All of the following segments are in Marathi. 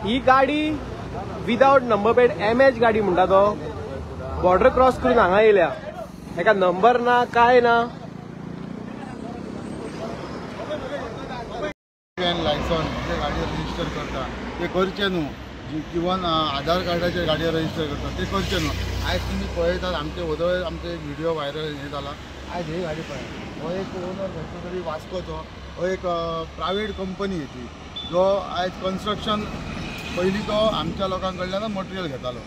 ही गाडी विदाउट नंबर प्लेट MH गाडी म्हणटा तो बॉर्डर क्रॉस करून हांगा येयल्या हेका नंबर ना काय ना लायसन्स जे गाडी रजिस्टर करता ते करचे न्हू इवन आधार कार्डाचेर गाडी रजिस्टर करता ते करचे न्हू आयज तुमी पळयतात आमचे वदळ आमचे व्हिडिओ व्हायरल हे जाला आयज ही गाडी पळय हो एक ओनर खंयचो तरी वास्कोचो हो एक प्रायवेट कंपनी येती जो आयज कन्स्ट्रक्शन पयलीं तो आमच्या लोकां कडल्यान मटेरियल घेतालो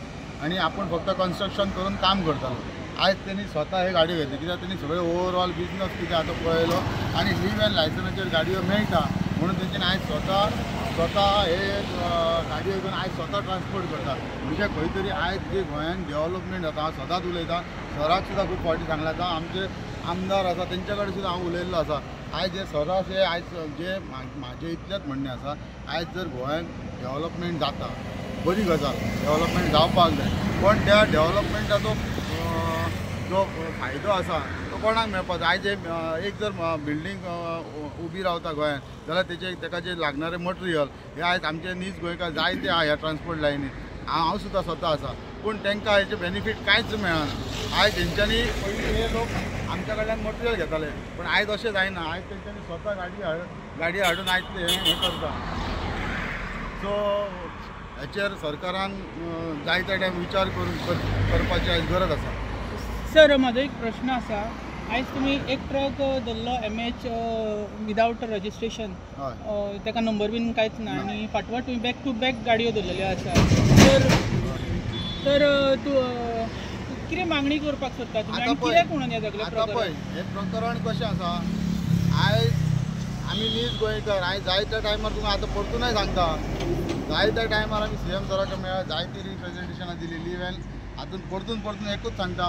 आनी आपूण फक्त कन्स्ट्रक्शन करून काम करतालो आयज त्यांनी स्वता हे गाडी घेतली कित्याक त्यांनी सगळे ओवरऑल बिजनस कितें आतां पळयलो आनी लिव एंड लायसन्साचेर गाडयो मेळटा म्हणून तेंच्यांनी आयज स्वता हे गाडयो घेवन आयज स्वता ट्रान्सपोर्ट करता म्हणजे खंय तरी आयज जे गोंयान डेव्हलपमेंट जाता हांव सदांच उलयतां सराक सुद्दां खूब फावटी सांगला आतां आमचे आमदार आसा तेंच्या कडेन सुद्दां हांव उलयल्लो आसा आयज जे सरास हे आयज जे म्हाजें इतलेंच म्हणणें आसा आयज जर गोंयान डेव्हलपमेंट जाता बरी गजाल डेव्हलपमेंट जावपाक जाय पण त्या डेव्हलपमेंटाचो जो फायदो आसा तो कोणाक मेळपाक जाय आयज एक जर बिल्डींग उबी रावता गोंयान जाल्यार तेका जे लागणारे मटेरियल हे आयज आमचे नीज गोंयकार जायते आहा ह्या ट्रान्सपोर्ट लायनीन हांव सुद्दां स्वता आसा पूण तांकां हेचे बेनिफीट कांयच मेळना आयज तेंच्यांनी पयलीं हे लोक आमच्या कडल्यान मटेरियल घेताले पण आयज अशें जायना आयज तेंच्यांनी स्वता गाडी हाडून आयज ते हे करता सो हेचेर सरकारान जाय त्या टायम विचार करून करपाची आयज गरज आसा सर म्हाजो एक प्रश्न आसा आयज तुमी एक ट्रक धरलो MH विदाउट रजिस्ट्रेशन तेका नंबर बीन कांयच ना आनी फाटवाट तुमी बॅक टू बॅक गाडयो धरलेल्यो आसा तर तूं कितें मागणी करपाक सोदता तुमी आनी कित्याक म्हणून हें सगळें पळय हें प्रकरण कशें आसा आयज आमी नीज गोंयकार आयज जायत्या टायमार तुमी आतां परतूनय सांगता जायत्या टायमार आमी CM सराक मेळ्ळा जायती रिप्रेझेंटेशनां दिली लीव एंड हातून परतून एकूच सांगता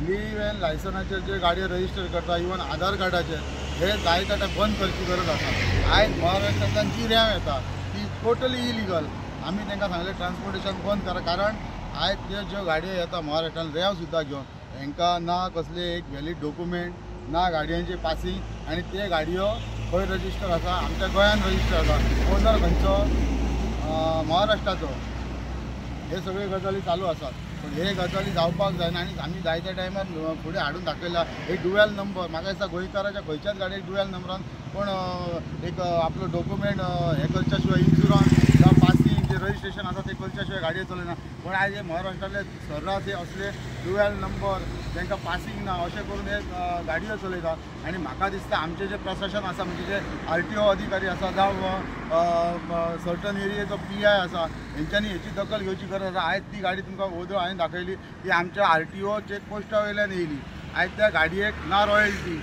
लीव एंड लायसन्साचेर जे गाडयो रजिस्टर करता इवन आधार कार्डाचेर हे जायत्या टायम बंद करची गरज आसा आयज महाराष्ट्रांतल्यान जी रेंव येता ती टोटली इलिगल आमी तांकां सांगलें ट्रान्सपोर्टेशन बंद करा कारण आयज त्यो ज्यो गाडयो येता महाराष्ट्रांत रेंव सुद्दां घेवन हांकां ना कसले एक वॅलीड डॉक्युमेंट ना गाडयांचें पासींग आनी ते गाडयो खंय रजिस्टर आसा आमच्या गोंयान रजिस्टर आसा ओनर खंयचो महाराष्ट्राचो हे सगळे गजाली चालू आसात पण हे गजाली जावपाक जायना आनी आमी जायत्या टायमार फुडें हाडून दाखयला एक डुवेल नंबर म्हाका दिसता गोंयकाराच्या खंयच्याच गाडयेक डुवेल नंबरान पण एक आपलो डॉक्युमेंट हे करच्या शिवाय इन्शुरन्स जावं पासींग जे रजिस्ट्रेशन आसा ते करच्या शिवाय गाडयो चलना पण आयज हे महाराष्ट्रांतले सर्रास हे असले डुवेल नंबर तांकां पासींग ना अशें करून हे गाडयो चलयता आनी म्हाका दिसता आमचे जे प्रशासन आसा म्हणजे जे RTO अधिकारी आसा जावं सर्टन एरियेचो PI आसा हेंच्यांनी हेची दखल घेवची गरज आसा आयज ती गाडी तुमकां वदळ हांवें दाखयली ती आमच्या RTO चेकपोस्टा वयल्यान येयली आयज त्या गाडयेक ना रॉयल्टी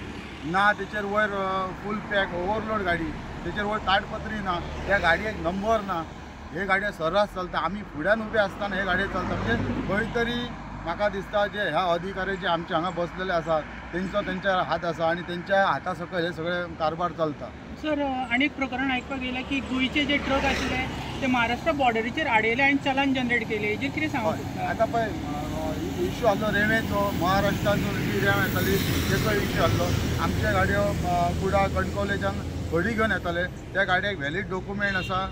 ना तेचेर वयर फूल पॅक ओवरलोड गाडी तेचेर वयर ताडपत्री ना त्या गाडयेक नंबर ना हे गाडयो सर्रास चलता आमी फुड्यान उबे आसतना हे गाडयो चलता म्हणजे खंय तरी म्हाका दिसता जे ह्या अधिकारी जे आमचे हांगा बसलेले आसात तेंच्या हात आसा आनी तेंच्या हाता सकयल हे सगळे कारभार चलता सर आनी एक प्रकरण आयकपाक येयलें की गोंयचे जे ट्रक आशिल्ले ते महाराष्ट्रा बॉर्डरीचेर आडयले आनी चलान जनरेट केले हेजेर कितें सांगूंक सोदता आतां पळय इश्यू आसलो रेंवेचो महाराष्ट्राचो जी रेंव येताली तेचो इश्यू आसलो आमचे गाडयो कुडा कणकवलेच्यान खडी घेवन येताले त्या गाडयेक वॅलीड डॉक्युमेंट आसा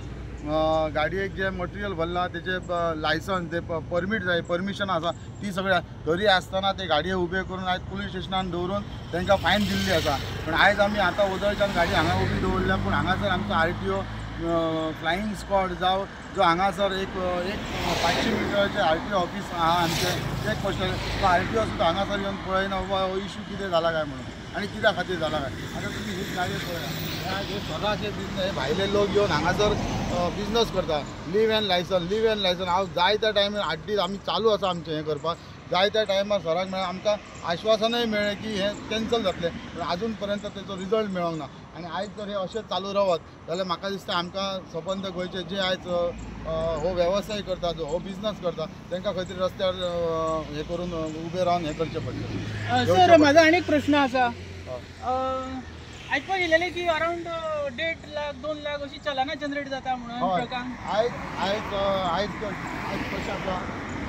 गाडयेक जे मटेरियल भरला तेचे लायसन्स ते परमीट जाय परमिशन आसा ती सगळ्या तरी आसतना ते गाडये उबे करून आयज पुलीस स्टेशनान दवरून तांकां फायन दिल्ली आसा पण आयज आमी आतां वदळच्यान गाडी हांगा उबी दवरल्या पूण हांगासर आमचो RTO फ्लायींग स्क्वॉड जावं जो हांगासर एक 500 मिटराचें RTO ऑफिस आहा आमचें चॅक पोस्टल तो RTO सुद्दां हांगासर येवन पळयना बाबा हो इश्यू कितें जाला काय म्हणून आनी कित्या खातीर जाला काय आतां तुमी हीच गाडयो पळया हे स्वताचे बिजनेस हे भायले लोक येवन हांगासर बिजनस करता लीव एंड लायसन्स हांव जायत्या टायमार 8 दीस आमी चालू आसा आमचें हें करपाक जायत्या टायमार सराक मेळ्ळें आमकां आश्वासनय मेळ्ळें की हें कॅन्सल जातलें पण आजून पर्यंत तेचो रिजल्ट मेळोंक ना आनी आयज जर हे अशेंच चालू रावत जाल्यार म्हाका दिसता आमकां सबंद गोंयचे जे आयज हो वेवसाय करता जो हो बिजनस करता तांकां खंय तरी रस्त्यार हे करून उबे रावन हें करचें पडटलें सर म्हाजो आनीक प्रश्न आसा आयकपाक येयलेलें की अरावंड 1.5 लाख 2 लाख अशी चलानां जनरेट जाता म्हणून ट्रकांक आयज कशें आसा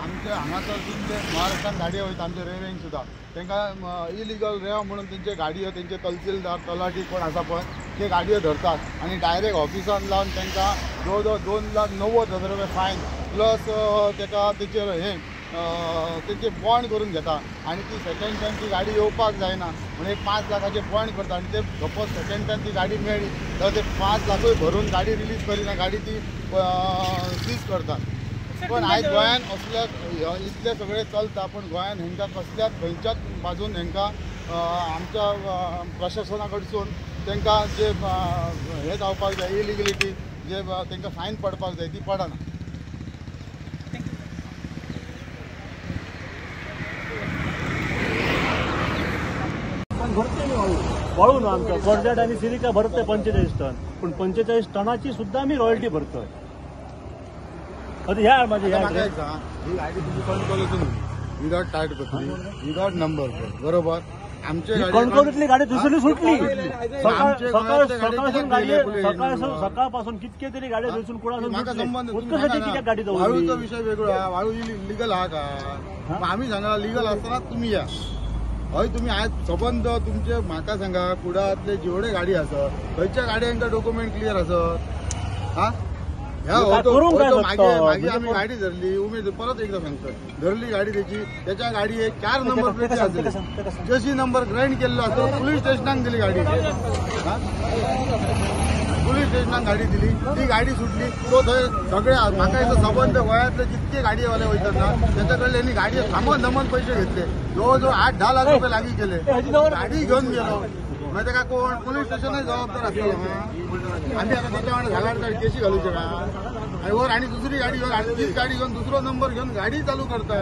आमचे हांगासर जे महाराष्ट्रान गाडयो वयता आमचे रेंवेक सुद्दां तांकां इलिगल रेंव म्हणून तेंचे गाडयो तेंचे तहसीलदार तलाटी कोण आसा पळय ते गाडयो धरतात आणि डायरेक्ट ऑफिसान लावन तांकां जवळ जवळ 2,90,000 रुपया फायन प्लस ताका तेचेर हे तेचे बॉन्ड करून घेता आणि ती सेकंड टायम ती गाडी येवपाक जायना म्हणजे 5 लाखाचे बॉन्ड करता आणि ते सपोज सेकंड टायम ती गाडी मेळ्ळी तर ते 5 लाखूय भरून गाडी रिलीज करिना गाडी ती सीज करतात पण आयज गोंयान असल्या इतले सगळे चलता पण गोंयान हेंकां कसल्याच खंयच्याच बाजून हेंकां आमच्या प्रशासना कडसून तांकां जे हे जावपाक जाय इलिगलिटी जे तांकां फायन पडपाक जाय ती पडना. भरते नाही वाळू ना आमचं कर्जत आणि सिलिका भरते 45 टन पण 45 टनाची सुद्धा आम्ही रॉयल्टी भरतोय. ह्या माझे ही गाडी तुम्ही कंट्रोल विदाउट टायर पत्री विदाउट नंबर प्लेट बरोबर आमचे कंट्रोलीतली गाडी दुसरी सुटली सकाळपासून कितके तरी गाडी दिसून कुणासून गाडी वाळूचा विषय वेगळो आहे. वाळू लिगल हा का आम्ही सांगा लिगल असताना तुम्ही या हय तुम्ही आज सबंद तुमचे म्हाका सांगा कुडातले जेवढे गाडी असत खंयच्या गाडयांका डॉक्युमेंट क्लियर असत हा ह्या मागे आम्ही गाडी धरली उमेद परत एकदा सांगतो धरली गाडी त्याच्या गाडी एक 4 नंबर प्लेट असली जशी नंबर ग्राइंड केलेलो असतो पोलीस स्टेशनाक दिली गाडी पोलीस स्टेशनाक गाडी दिली ती गाडी सुटली तो थंय सगळ्या म्हाका इथं सबंद गोंयांतले जितके गाडीवाले वयतात ना त्याच्याकडले यांनी गाडी थांबून पैसे घेतले जवळजवळ 8-10 लाख रुपये लागीं केले गाडी घेऊन गेलो मागीर ताका कोण पोलीस स्टेशनय जबाबदार आसतलो आमी आतां त्याच्या वांगडा झाडार केशी घालूचे का आणि वर आणि दुसरी गाडी घेऊन तीच गाडी घेऊन दुसरो नंबर घेऊन गाडी चालू करता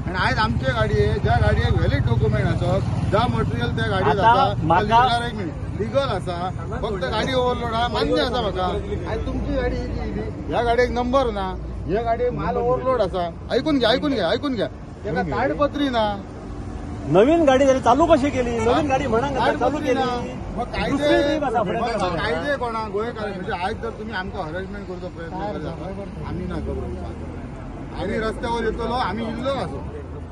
आणि आज आमची गाडी ज्या गाडयेक व्हॅलिड डॉक्युमेंट आसत ज्या मटेरियल त्या गाडयेत आसा एक मिनिट लिगल आसा फक्त गाडी ओव्हरलोड हा मान्य आसा म्हाका आज तुमची गाडी ह्या गाडयेक नंबर ना ह्या गाडयेक माल ओव्हरलोड आसा ऐकून घ्या त्याला ताडपत्री ना नवीन गाडी झाली चालू कशी केली नवीन गाडी म्हणा चालू केली मग कायदे कोणा गोंयकार म्हणजे आज जर तुम्ही आमकां हरेसमेंट करतो प्रयत्न करता आम्ही ना करू आम्ही रस्त्यावर येतलो आम्ही इल्लो असो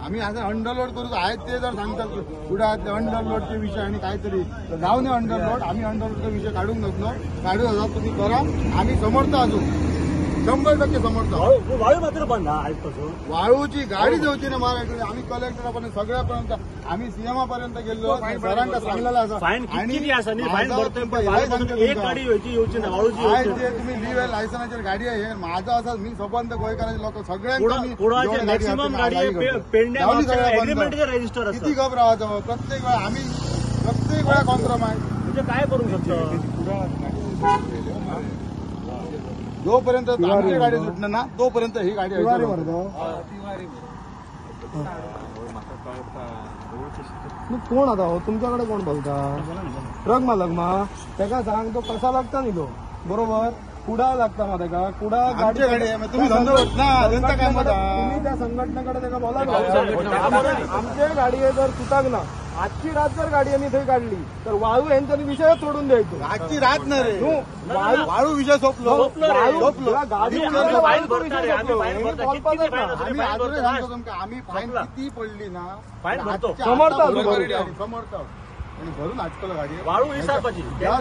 आम्ही असं अंडरलोड करू आयज ते जर सांगतात कुडातले अंडरलोडचे विषय आणि काहीतरी जाऊ नये अंडरलोड आम्ही अंडरलोडचा विषय काढूंक नसलो काढू हजार तुम्ही करा आम्ही समर्थ असू 100% समर्थ वाळू मात्र बंद आजपासून वाळूची गाडी देऊची ना महाराष्ट्र आम्ही कलेक्टरापर्यंत सगळ्यापर्यंत आम्ही सीएमआपर्यंत गेलो सरांका सांगलेला असा फाईन किती असा फाईन भरतोय एक गाडी येऊची ना वाळूची जे तुम्ही लिव्ह लायसनाची गाडी आहे माझा असा मी सबंध गोंयकारांचे लोक सगळ्यांना मॅक्सिमम गाडी पेंडिंग रजिस्टर किती घबरावायचं प्रत्येक वेळा कॉम्प्रोमाइज म्हणजे काय करू शकतो जोपर्यंत आमची गाडी सुटणार ना तोपर्यंत ही गाडी कोण आता हो तुमच्याकडे कोण बोलता ट्रक मालक मा त्याका सांग तो कसा लागता न्ही तो बरोबर कुडा लागता मा त्याका कुडा गाडी तुम्ही धंदो ना त्यांचा काय मत तुम्ही त्या संघटनेकडे त्याका बोला आमच्या गाडये जर सुटाक ना आजची रात जर गाडी आम्ही थंय काढली तर वाळू यांच्यानी विषय सोडून द्यायचो आजची रात ना रे वाळू विषय सोपलो गाडी आम्ही अजूनही सांगतो तुमका आम्ही फाईन किती पडली ना समर्थ आणि भरून आटकलो गाडी वाळू विसरपाची विचार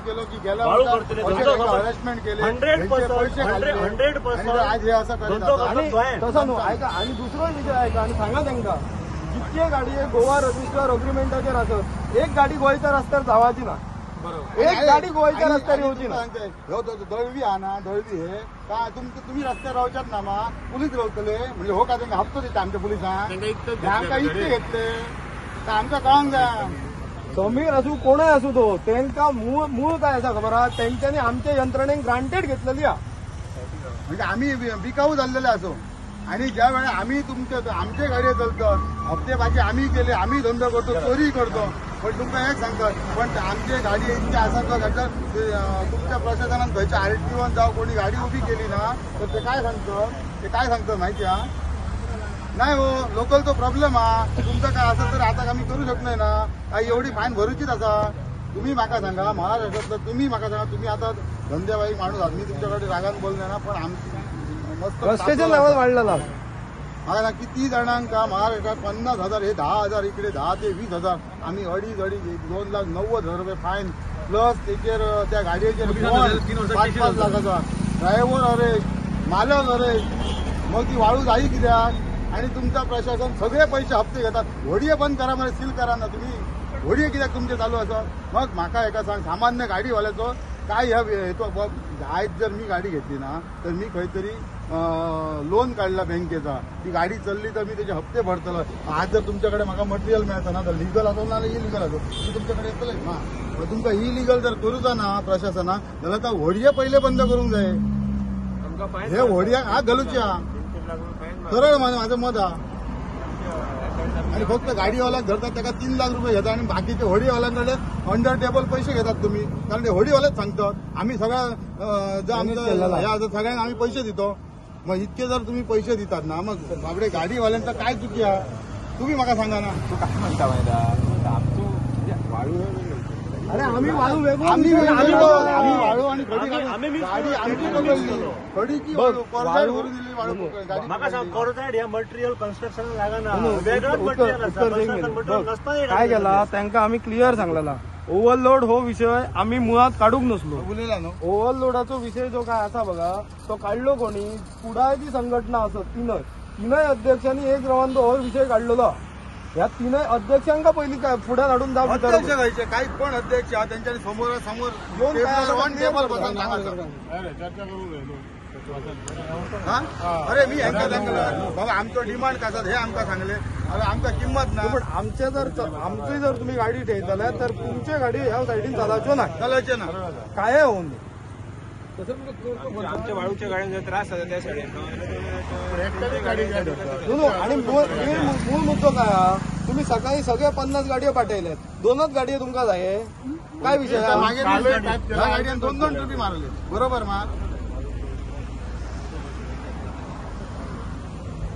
केलो की गेल्या हॅरेसमेंट केले 100% आज हे असं करत तसं न्हू ऐका आणि दुसरो विषय ऐका आणि सांगा त्यांना जितके गाडी गोवा रजिस्टर अग्रीमेंटाचेर आसत एक गाडी गोंयच्या रस्त्यार जावाची ना एक गाडी गोंयच्या रस्त्यार येवची ना दळवी हा ना दळवी हे काय तुम्ही रस्त्यार रावच्यात ना मा पुलीस रावतले म्हणजे हो का त्यांना हप्तो दिता आमच्या पुलिसांक आमकां इतके घेतले आमकां कळंक जाय समीर असू कोणय असू तो त्यांका मूळ काय आसा खबर आहा तेंच्यांनी आमच्या यंत्रणेक ग्रांटेड घेतलेली हा म्हणजे आम्ही बिकाऊ झालेले असो आणि ज्या वेळेला आम्ही आमचे गाडी चलतात हप्तेबाजी आम्ही केले आम्ही धंदो करतो चोरी करतो पण तुमकां हेच सांगतात पण आमचे गाडी इतके आसा तुमच्या प्रशासनान खंयच्या RTOन जावं कोणी गाडी उभी केली ना तर ते काय सांगतात माहिती हा नाही हो लोकलचो प्रॉब्लेम हा तुमचं काय असं तर आता आम्ही करू शकणार ना काही एवढी फाईन भरूचीच असा तुम्ही म्हाका सांगा महाराष्ट्रातलं तुम्ही म्हाका सांगा तुम्ही आता धंदेवाईक माणूस आहात मी तुमच्याकडे रागान बोलणार ना पण आमची मस्त रस्त्याच्या लेवल वाढलेला म्हाका किती जाणांका महाराष्ट्रात 50,000 हे 10,000 इकडे 10 ते 20,000 आम्ही अडीच 2,90,000 रुपये फायन प्लस तेचेर त्या गाडयेचेर 5-5 लाखाचा ड्रायव्हर अरे मालक अरे मग ती वाळू जाई कित्याक आणि तुमचा प्रशासन सगळे पैसे हप्ते घेतात होडये बंद करा म्हणजे सील करा ना तुम्ही होडये कित्याक तुमचे चालू असत मग म्हाका एका सांग सामान्य गाडीवाल्याचो काय ह्या हेतो आयज जर मी गाडी घेतली ना तर मी खंय तरी लोन काढला बँकेचा ती गाडी चलली तर मी त्याचे हप्ते भरतलो आज जर तुमच्याकडे म्हाका मटेरियल मेळता ना तर लिगल असो ना इलिगल असो ती तुमच्याकडे येतले ना तुमका इलिगल जर करूचा ना प्रशासनाक जाल्यार आता होडये पहिले बंद करूंक जाय हे होडयाक हात घालूच्या सरळ माझं मत हा आणि फक्त गाडीवाल्याक धरतात त्याला 3 लाख रुपये घेतात आणि बाकीचे होडीवाल्यांकडे अंडर टेबल पैसे घेतात तुम्ही कारण ते होडीवालेच सांगतात आम्ही सगळ्या जर आमचं सगळ्यांना आम्ही पैसे देतो मग इतके जर तुम्ही पैसे देतात ना मग बाबडे गाडीवाल्यांचा काय चुकी आहे तुम्ही मला सांगा ना तू काय म्हणता माहिती वाळू अरे आम्ही वाळू वेगळं आम्ही वाळू आणि खडी गाडी आमची पकडली खडीची वाळू कोरडाड भरून दिली वाळू गाडी म्हाका सांग कोरडाड ह्या मटेरियल कन्स्ट्रक्शन लागना वेगळंच मटेरियल आसा मटेरियल नसता काय केला त्यांना आम्ही क्लिअर सांगलेला ओव्हरलोड हो विषय आम्ही मुळात काढूक नसलो बोललेला नो ओव्हरलोडाचो विषय जो काय असा बघा तो काढलो कोणी पुढाची संघटना असत तीनय अध्यक्षांनी एक रवान हो विषय काढलेलो या तीनय अध्यक्षांका पहिली काय पुढे काढून जाऊ अध्यक्ष घ्यायचे काही पण अध्यक्ष त्यांच्या समोर येऊन टेबल बसून चर्चा अरे मी बाबा आमचो डिमांड कसा हे आमका सांगले आमका किंमत ना पण आमची जर तुम्ही गाडी ठेवताल्या तर तुमची गाडी ह्या साईडीन चालायचो ना चालायचे ना काय होऊन आमच्या वाळूच्या गाड्यांचा त्रास होता त्या आणि मूळ मुद्दो काय हा? तुम्ही सकाळी सगळ्या 50 गाडयो पाठवल्यात 2च गाडयो तुमका जाय काय विषय मागे गाडीने 2 ट्रिपी मारले बरोबर मार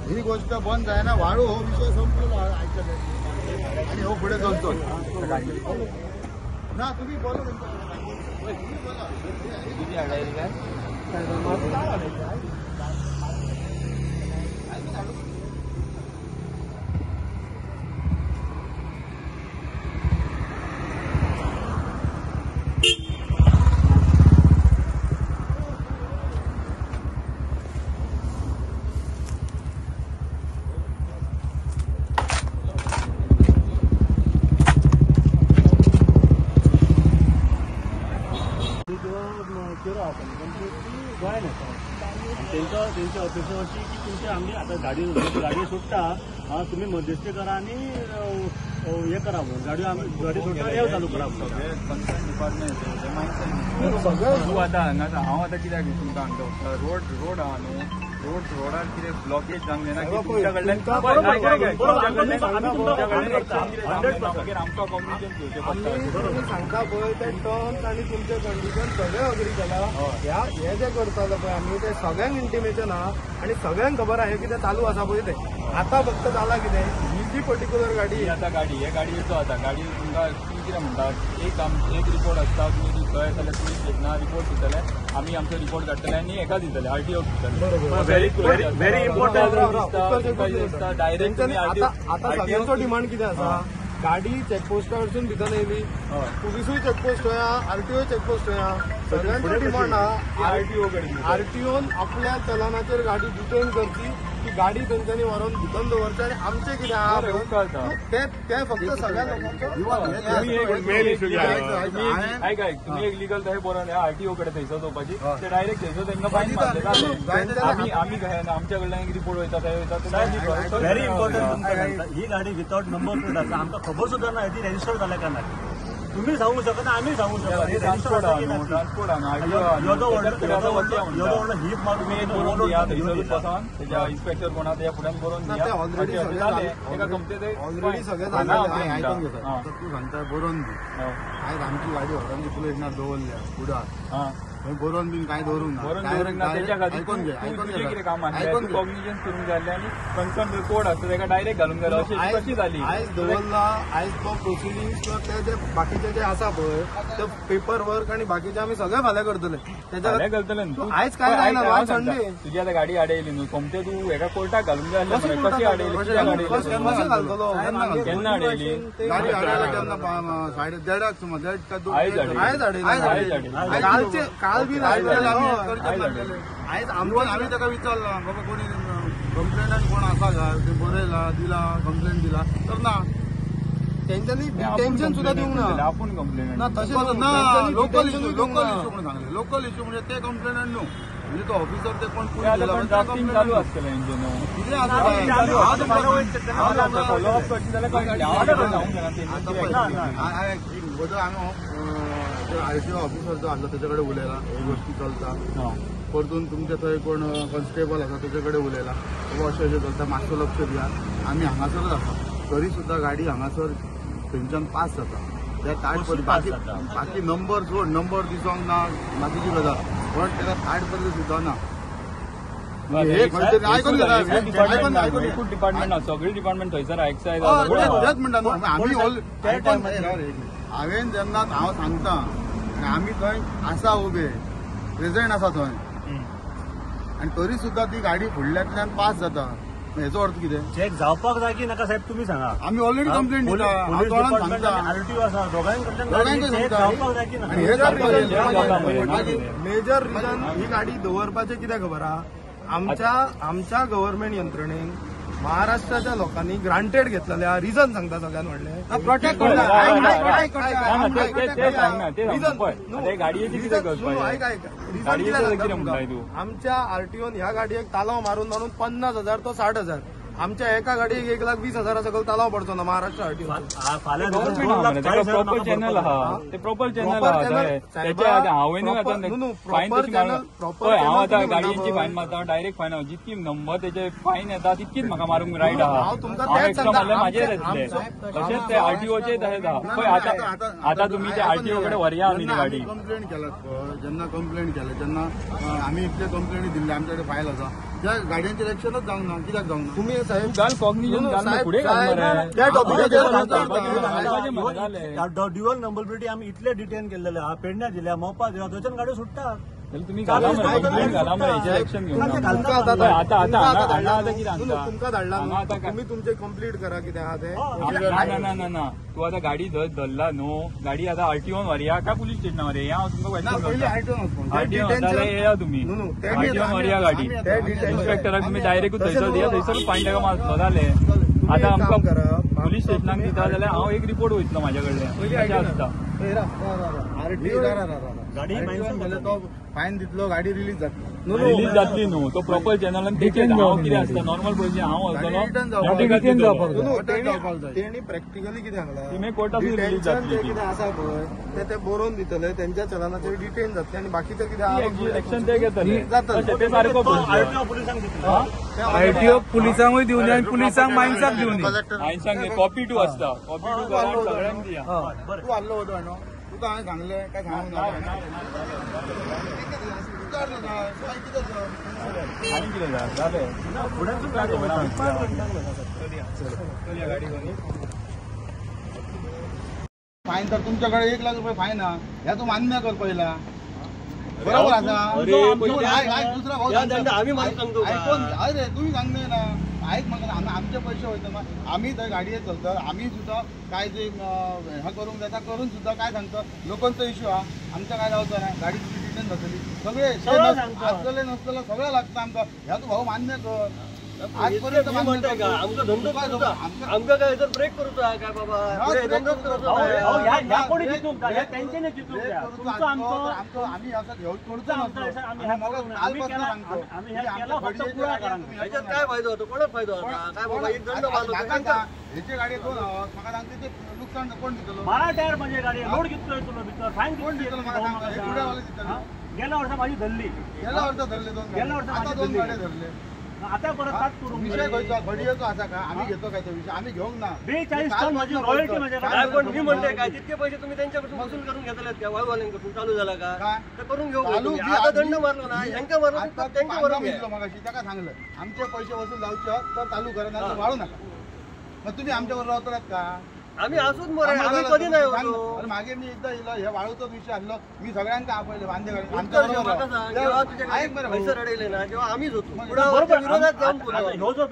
ही गोष्ट बंद आहे ना वाळू हो विषय संपलेला आणि हो पुढे चालतो ना तुम्ही बोला त्यांच्या अपेक्षा होती की तुमची आम्ही आता गाडी सुटता तुम्ही मध्यस्थी करा आणि हे करा गाडी सुटता हे चालू करा तूं आतां हांव आतां कित्याक तुमकां सांगता रोड आहा न्हू रोडार कितें ब्लॉकेज जावंक जायना की तुमच्या कडल्यान आमकां कॉम्युनिकेशन घेवचें पडटा सांगता पळय ते टर्म्स आणि तुमचे कंडिशन सगळे अग्री केला हे जे करताले पळय आम्ही ते सगळ्यांक इंटिमेशन आहा आणि सगळ्यांक खबर आहे की ते चालू आसा पळय ते आता फक्त जाला कितें ही जी पर्टिक्युलर गाडी ही आतां गाडी हे गाडयेचो आतां गाडी तुमकां तुमी कितें म्हणटात एक रिपोर्ट आसता तुमी खंय जाल्यार पुलीस स्टेशनार रिपोर्ट दितले आमी आमचो रिपोर्ट काडटले आनी हेका दितले आरटीओ दितले व्हेरी इम्पॉर्टंट डायरेक्ट आता सगळ्यांचो डिमांड कितें आसा गाडी चेकपोस्टा कडसून भितर येयली पुलिसूय चेकपोस्ट होया आरटीओ चेकपोस्ट होया सगळ्यांचो डिमांड आहा आरटीओन आपल्या चलनाचेर गाडी डिटेन करची ती गाडी तेंच्यांनी व्हरून भितर दवरची आणि आमचे कितें आहा ते फक्त सगळ्या तुम्ही एक लिगल थंय बरोवन आरटीओ कडे थंयसर चोवपाची ते डायरेक्ट थंयसर तांकां फायन मारले आमी काय आमच्या कडल्यान रिपोर्ट वयता थंय वयता व्हेरी इम्पॉर्टंट तुमकां सांगता ही गाडी विथआउट नंबर प्लेट आसा आमकां खबर सुद्धा ना ती रजिस्टर जाल्या काय नाही तुम्ही सांगू शकता आम्ही सांगू शकता ट्रान्सपोर्ट हीप मारून त्याच्या इन्स्पेक्टर कोणा त्या फुड्यान बरोवन ऑलरेडी सगळे तू सांगता बरोवन दी आयज आमची गाडी व्हरांची प्लेट ना दवरल्या फुडार बरोवन बीन काय धरून ना. बरोबर Direct- ना त्याच्या direct खातीर ऐकून घे तू ऐकून तुजें घे कितें काम आसलें ऐकून तूं घे. कॉग्निजन्स करूंक जाय आसलें आनी कन्सर्न कोड आसता तेका डायरेक्ट घालूंक जाय अशी कशी जाली आयज दवरला आयज तो प्रोसिडींग्स किंवा ते जे बाकीचे जे आसा पळय ते पेपर वर्क आणि बाकीचे आमी सगळे फाल्यां करतले त्याच्या फाल्यां घालतले न्हू. तू आयज काय जायना हांव न्हू, आयज सांगता, संडे तुजी आतां गाडी आडयली न्हू सोमते तूं हेका कोर्टाक घालूंक जाय आसलें मरे. कशी आडयली कित्याक कशें आडयली घालतलो केन्ना आडयली गाडी हाडायला केन्ना साडे देडाक सुमार देड का दोन आयज हाडली. आयज हाडयला. आयज आयज हाडली. हाडली. कालचे काल बी आयज हाडली. आमी हाडयला. करचेच लागलेले. आयज इवन आमच्या आम्ही ताका विचारला बाबा कोणी कंप्लेंटान कोण आसा का ते बरयला दिला कंप्लेंट दिला तर ना त्यांच्यानी टेन्शन सुद्धा देऊंक ना आपण कंप्लेंट ना तसे ना लोकल इश्यू म्हणून सांगले लोकल इश्यू म्हणजे ते कंप्लेंट न्हू म्हणजे तो ऑफिसर ते कोण पुढे आता गेला पण पण ड्राफ्टिंग चालू आसतलें इंजिन कितें आसा काय? फॉलो अप करची जाल्यार कळटलें. हांव आतां जावंक जायना तें बदल आम्ही आरटीओ ऑफिसर जो आसलो तेजे कडेन उलयला ही गोष्टी चलता परतून तुमचे थंय कोण कॉन्स्टेबल आसा तेजे कडेन उलयला बाबा अशें अशें चलता मातसो लक्ष दियात आमी हांगासरच आसा तरी सुद्दां गाडी हांगासर थंयच्यान पास जाता त्या ताट पर्यंत बाकी नंबर सोड नंबर दिसोंक ना बाकीची गजाल पण त्याला ताट पर्यंत सुद्दां ना हे खंय तरी आयकून घेता आयकून एकूच डिपार्टमेंट ना सगळी डिपार्टमेंट थंयसर एक्सायज तेच म्हणटा न्हू आमी हांवें जेन्ना हांव सांगता आनी आमी थंय आसा उबे प्रेझेंट आसा थंय आनी तरी सुद्दां ती गाडी फुडल्यांतल्यान पास जाता हेचो अर्थ कितें चेक जावपाक जाय की नाका साहेब तुम्ही सांगा. आमी ऑलरेडी कंप्लेंट दिता हांव तोंडान सांगता आरटीओ आसा दोगांय दोगांयकय चेक सांगता जावपाक जाय की आनी नाका. हे मेजर रिजन ही गाडी दवरपाचें कितें खबर आहा आमच्या गव्हर्नमेंट यंत्रणेक महाराष्ट्राच्या लोकांनी ग्रांटेड घेतलेल्या रिजन सांगता सगळ्यात व्हडलें प्रोटेक्ट गाडयेची कितें आमच्या आरटीओन ह्या गाडयेक तालाव मारून 50,000 तो 60,000 आमच्या एका गाडयेक 1,20,000 सकल तालाव पडचो ना महाराष्ट्र आरटीओ फाल्यां प्रॉपर चॅनल आहा ते प्रॉपर चॅनल आहा त्याच्या हांवें फायन तशी पळय हांव आतां गाडयेची फायन मारता डायरेक्ट फायन जितकी नंबर तेचे फायन येता तितकीच म्हाका मारूंक रायट आहा हांव एक्स्ट्रा मारल्यार म्हाजेर येतले तशेंच ते आरटीओचे तशेंच आहा पळय आतां तुमी ते आरटीओ कडेन व्हरया आमी ती गाडी कंप्लेंट केल्यात पळय जेन्ना कंप्लेंट केले जेन्ना आमी इतले कंप्लेंटी दिल्ले आमचे कडेन फायल आसा त्या गाडयांचेर एक्शनच जावंक ना कित्याक जावंक ना तुम्ही साहेब घाल कॉग्निजन घाल फुडें घाल त्या टॉपिकाचेर ड्युअल नंबरबिलिटी आम्ही इतले डिटेन केलेले आहा पेडण्या दिल्या मोपा दिल्या थंयच्यान गाड्यो सुट्टा तुम्ही घाला मरे कंप्लेंट घाला मरे हेचेर एक्शन घेऊन तुमकां धाडला तुम्ही तुमचे कंप्लीट करा कितें आहा ते ना तू आता गाडी धरला न्हू गाडी आता आरटीओन व्हरया काय पुलीस स्टेशनार व्हरया हांव तुमकां आरटीओन येया तुम्ही आरटीओन व्हरया गाडी इन्स्पेक्टराक तुम्ही डायरेक्ट थंयसर दिया थंयसर फायन ताका मारतलो जालें आता आमकां पुलीस स्टेशनाक दिता जाल्यार हांव एक रिपोर्ट वयतलो म्हाज्या कडल्यान अशें आसता गाडी तो फायन दितलो गाडी रिलीज जातली रिलीज जातली न्हू तो प्रॉपर चॅनलान तेचेर हांव कितें आसता नॉर्मल पयशे हांव वरतलो तेणी प्रॅक्टिकली कितें सांगला तुमी कोर्टासून रिलीज जातली ते कितें आसा पळय ते बरोवन दितले त्यांच्या चलनाचेर डिटेन जातले आनी बाकीचे कितें एक्शन ते घेतले जातले ते सारको आरटीओ पुलिसांक दितले आरटीओ पुलिसांक दिवन आनी पुलिसांक मायन्साक दिवन हांवें कॉपी टू आसता कॉपी टू करा सगळ्यांक दिया तूं हाडलो वतो न्हू तुका हांवें सांगलें काय सांगूंक ना आनी कितें जाय जालें फुडें काय फायन तर तुमच्याकडे 1 लाख रुपये फायन हा ह्या तू मान्य कर पहिला बरोबर आसा दुसरा भाऊ अरे तुम्ही सांगले ना ऐक म्हाका आमचे पैसे वयता ना आम्ही थंय गाडयेक चलता आम्ही सुद्धा काय जे हे करूंक जाता करून सुद्धा काय सांगता लोकांचो इश्यू हा आमच्या काय जावचो ना गाडी तुझी रिटर्न जातली सगळे आसतले नसतले सगळं लागतं आमकां ह्या तू भाऊ मान्य कर आजपर्यंत आमचो धंदो आमकां काय तर ब्रेक करूचा काय बाबा धंदोच ह्या कोणी चितूंक ह्या तेंच्यानी चितूंक द्या तुमचो आमचो आम्ही असं घेऊन करतो आम्ही ह्या केला फक्त पुरा करा ह्याच्यात काय फायदो होतो कोणाक फायदो होता काय बाबा एक दंड बांधलो ह्याची गाडी दोन म्हाका सांगते ते नुकसान कोण दितलो मारा टायर म्हणजे गाडी लोड कितलो तुला भितर फायन कोण दितलो म्हाका सांगता गेल्या वर्सा माझी धरली गेल्या वर्षा धरले दोन गेल्या वर्षा आता माझी दोन धरली गाड्या धरले आता परत ताट करून विषय खंयचो घडयेचो आसा का आम्ही घेतो काय तो विषय आम्ही घेऊंक ना 42 टन माझी रॉयल्टी म्हणजे काय पण मी म्हणते काय तितके पैसे तुम्ही त्यांच्याकडून वसूल करून घेतलेत का वाळूवाल्यांकडून चालू झाला का काय? तर करून घेऊ चालू तुम्ही. जी आता आधी- दंड मारलो ना ह्यांका मारलो तर त्यांच्या पांढरा बरोबर म्हणलो मगाशी त्याका सांगलं आमचे पैसे वसूल जावचे तर चालू करा नाही तर वाढू नका मग तुम्ही आमच्यावर राहतलात का आम्ही असूच मरे आम्ही कधी नाही सांग. होतो अरे मागे मी एकदा इला हे वाळूचा विषय आणलो मी सगळ्यांका आपले वांदे उत्तर जेव्हा माका सांग, जेव्हा तुझ्याकडे पैसे रडले ना जेव्हा आम्हीच होतो पुढावरच्या विरोधात जाऊन आता ह्यो जो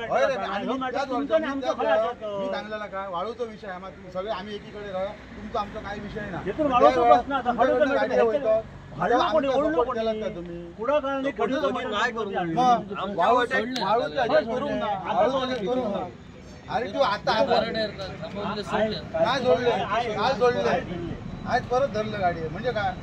मॅटर तुमचा आणि आमचा खरा मी सांगलेला काय वाळूचा विषय आहे मग तुम्ही सगळे आम्ही एकीकडे राहा तुमचा आमचा काही विषय नाही येथून वाळूचा प्रश्न आता तुमच्याकडनं गाडी होतं. हल्ला कोणी ओढलं support केलात कोणी का तुम्ही पुढाकाराने खडीचं कोणी काय करू मग आमच्या वाट्यात- वाळूच्या ह्याच्यात करू ना वाळूच्या ह्याच्यात करू ना अरे तू आता काय जोडले आज परत धरलं गाडी म्हणजे काय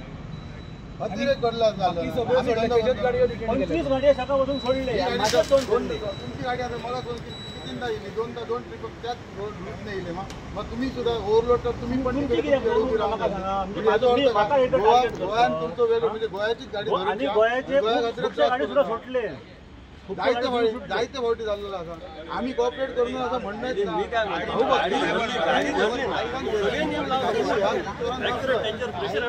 अतिरेक करला झालं आम्ही धंदा 25 गाडी सकाळपासून सोडले माझ्याच दोन सोडले तुमची गाडी आता मला कितींदा येईल दोन ट्रिप त्याच रूट नाही येईल मग तुम्ही सुद्धा ओव्हरलोड तर तुम्ही पण तुमची किती आहे? उभी राहून नका जा. सांगा. म्हणजे याचा अर्थ माका काय? इथं गोवा- target करतो. गोव्यात तुमचं वेगळं म्हणजे गोव्याचीच गाडी आणि धरूच्या. गोव्याचे गोव्या खूप घातल्या गाडी सुद्धा असतात. सोडले जायचं भावटी झालेला असा आम्ही कॉपरेट करून असं म्हणणं मी काय म्हणतो, गाडी धरली, गाडी धरली नाही. सगळे नियम लावले. त्यांच्यावर प्रेशर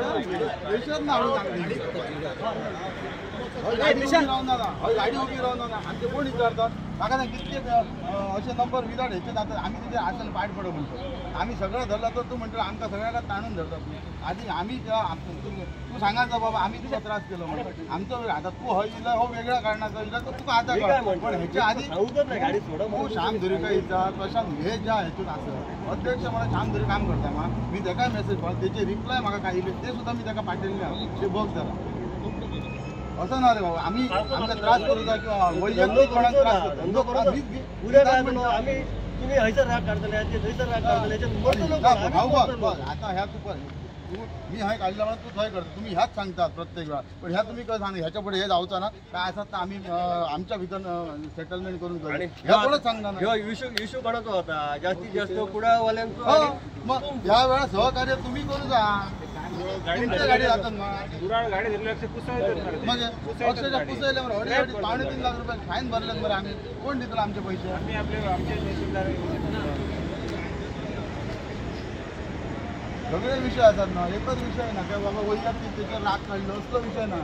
गाडी उभी राहणार ना आणि ते कोण विचारतात काका ना किती असे नंबर विदाउट ह्याचे जातात आम्ही तिथे असेल पाठ पडो म्हणतो आम्ही सगळं धरलं तर तू म्हणतो आमका सगळ्याला ताणून धरतात आधी आम्ही तू सांगायचं बाबा आम्ही तुला त्रास केला म्हणून आमचं आता तू इला हो वेगळ्या कारणाचा इला तर तू आता काय कर. म्हणतो पण ह्याच्या आधी सांगूच नाही गाडी सोडा तू श्याम धुरिका इचा प्रशांत हे ज्या ह्यातून असं अध्यक्ष मला श्याम धुरी काम करता मग मी त्याका मेसेज पाहिजे त्याचे रिप्लाय म्हाका काही ते सुद्धा मी त्याका पाठवले ते बघ जरा असं ना रे बाबा आम्ही आमचा त्रास करू का किंवा वैयक्तिक कोणाला त्रास करतो धंदो करू उद्या काय म्हणतो आम्ही तुम्ही हैसर राग काढतले ते हैसर राग काढतले याच्यात मरतो लोक भाऊ बघ आम्ही बघ आता ह्या तू पण मी हाय काढला म्हणून तू थंय करतो तुम्ही ह्याच सांगतात प्रत्येक वेळा पण ह्या तुम्ही काय सांग ह्याच्या पुढे हे जाऊचा ना काय असतात तर आम्ही आमच्या भीतर सेटलमेंट करून करू आणि ह्या कोणच सांगणार नाही इश्यू कोणाचा होता जास्तीत जास्त पुढावाल्यांचा हो, आणि मग या वेळा सहकार्य तुम्ही करू जा तुमच्या गाडी जातात मग गाडी धरली मग अक्षरशः पुसायला बरं 2.5-3 लाख रुपये फाईन भरलेत बरं आम्ही कोण देतो आमचे पैसे आम्ही आमचे सगळे विषय असतात ना एकच विषय ना काय बाबा वैयक्तिक त्याच्यावर राग काढलं असलं विषय ना